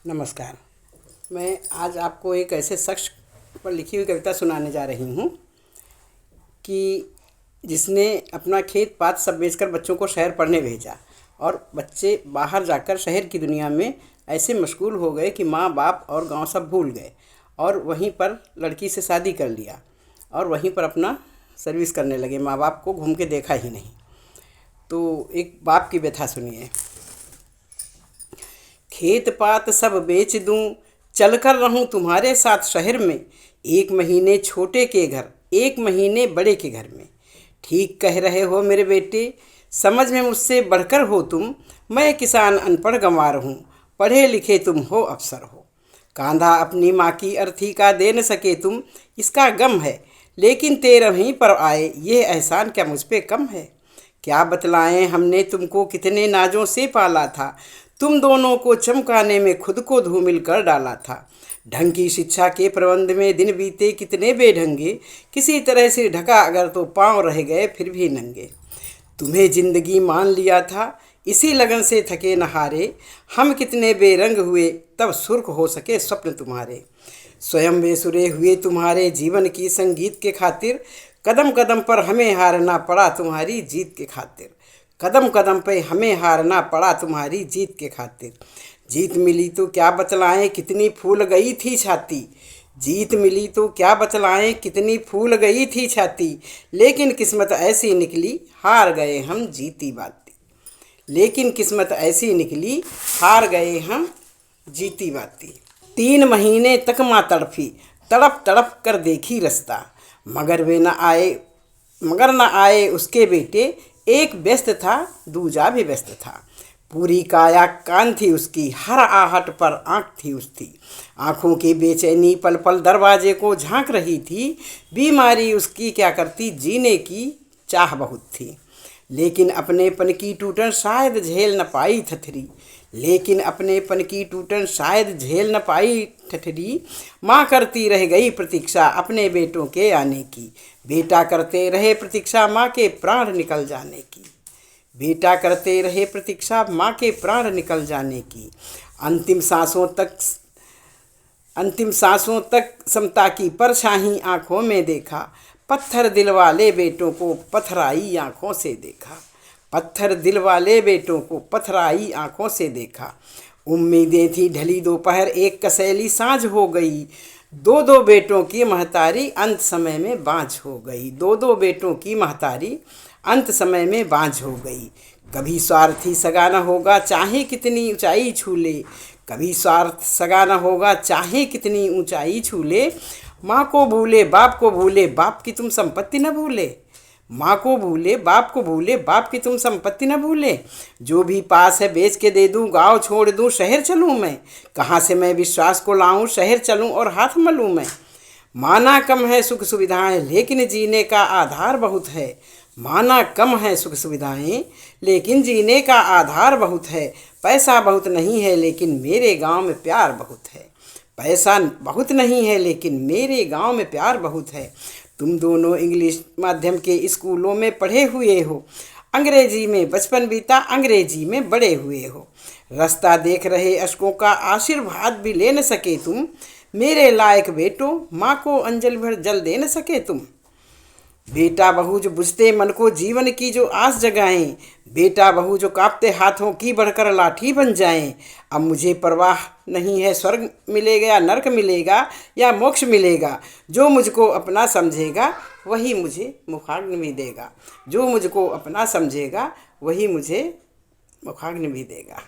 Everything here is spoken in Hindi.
नमस्कार। मैं आज आपको एक ऐसे शख्स पर लिखी हुई कविता सुनाने जा रही हूँ कि जिसने अपना खेत पात सब बेचकर बच्चों को शहर पढ़ने भेजा और बच्चे बाहर जाकर शहर की दुनिया में ऐसे मशगूल हो गए कि माँ बाप और गांव सब भूल गए और वहीं पर लड़की से शादी कर लिया और वहीं पर अपना सर्विस करने लगे। माँ बाप को घूम के देखा ही नहीं। तो एक बाप की व्यथा सुनिए। खेत पात सब बेच दूं, चल कर रहूं तुम्हारे साथ शहर में, 1 महीने छोटे के घर 1 महीने बड़े के घर में। ठीक कह रहे हो मेरे बेटे, समझ में मुझसे बढ़कर हो तुम। मैं किसान अनपढ़ गंवार हूँ, पढ़े लिखे तुम हो अफसर हो। कांधा अपनी माँ की अर्थी का दे न सके तुम, इसका गम है, लेकिन 13वीं पर आए ये एहसान क्या मुझ पे कम है। क्या बतलाएं हमने तुमको कितने नाजों से पाला था, तुम दोनों को चमकाने में खुद को धूमिल कर डाला था। ढंग की शिक्षा के प्रबंध में दिन बीते कितने बेढंगे, किसी तरह से ढका अगर तो पाँव रह गए फिर भी नंगे। तुम्हें जिंदगी मान लिया था, इसी लगन से थके न हारे, हम कितने बेरंग हुए तब सुर्ख हो सके स्वप्न तुम्हारे। स्वयं बेसुरे हुए तुम्हारे जीवन की संगीत के खातिर, कदम कदम पर हमें हारना पड़ा तुम्हारी जीत के खातिर। कदम कदम पे हमें हारना पड़ा तुम्हारी जीत के खातिर। जीत मिली तो क्या बतलाएं कितनी फूल गई थी छाती, जीत मिली तो क्या बतलाएं कितनी फूल गई थी छाती। लेकिन किस्मत ऐसी निकली हार गए हम जीती बाती, लेकिन किस्मत ऐसी निकली हार गए हम जीती बाती। 3 महीने तक माँ तड़फी, तड़प तड़प कर देखी रास्ता, मगर न आए उसके बेटे। एक व्यस्त था दूजा भी व्यस्त था, पूरी काया कान थी उसकी, हर आहट पर आँख थी उसकी। आँखों की बेचैनी पल पल दरवाजे को झांक रही थी, बीमारी उसकी क्या करती जीने की चाह बहुत थी। लेकिन अपनेपन की टूटन शायद झेल न पाई थथरी, लेकिन अपनेपन की टूटन शायद झेल न पाई ठठरी। माँ करती रह गई प्रतीक्षा अपने बेटों के आने की, बेटा करते रहे प्रतीक्षा माँ के प्राण निकल जाने की। बेटा करते रहे प्रतीक्षा माँ के प्राण निकल जाने की। अंतिम सांसों तक समता की परछाई आँखों में देखा, पत्थर दिल वाले बेटों को पथराई आँखों से देखा। पत्थर दिल वाले बेटों को पथराई आँखों से देखा। उम्मीदें थी ढली दोपहर एक कसैली साँझ हो गई, 2 बेटों की महतारी अंत समय में बाँझ हो गई। 2 बेटों की महतारी अंत समय में बाँझ हो गई। कभी स्वार्थी सगा न होगा चाहे कितनी ऊंचाई छू ले, कभी स्वार्थ सगा न होगा चाहे कितनी ऊंचाई छू ले। माँ को भूले बाप को भूले, बाप की तुम संपत्ति न भूले। माँ को भूले बाप की तुम संपत्ति न भूले। जो भी पास है बेच के दे दूँ, गाँव छोड़ दूँ शहर चलूँ मैं, कहाँ से मैं विश्वास को लाऊँ शहर चलूँ और हाथ मलूँ मैं। माना कम है सुख सुविधाएं लेकिन जीने का आधार बहुत है, माना कम है सुख सुविधाएं लेकिन जीने का आधार बहुत है। पैसा बहुत नहीं है लेकिन मेरे गांव में प्यार बहुत है, पैसा बहुत नहीं है लेकिन मेरे गांव में प्यार बहुत है। तुम दोनों इंग्लिश माध्यम के स्कूलों में पढ़े हुए हो, अंग्रेजी में बचपन बीता अंग्रेजी में बड़े हुए हो। रास्ता देख रहे अशकों का आशीर्वाद भी ले न सके तुम, मेरे लायक बेटो माँ को अंजलि भर जल दे न सके तुम। बेटा बहू जो बुझते मन को जीवन की जो आस जगाएं, बेटा बहू जो कांपते हाथों की बढ़कर लाठी बन जाएं। अब मुझे परवाह नहीं है स्वर्ग मिलेगा या नरक मिलेगा या मोक्ष मिलेगा, जो मुझको अपना समझेगा वही मुझे मुखाग्नि भी देगा। जो मुझको अपना समझेगा वही मुझे मुखाग्नि भी देगा।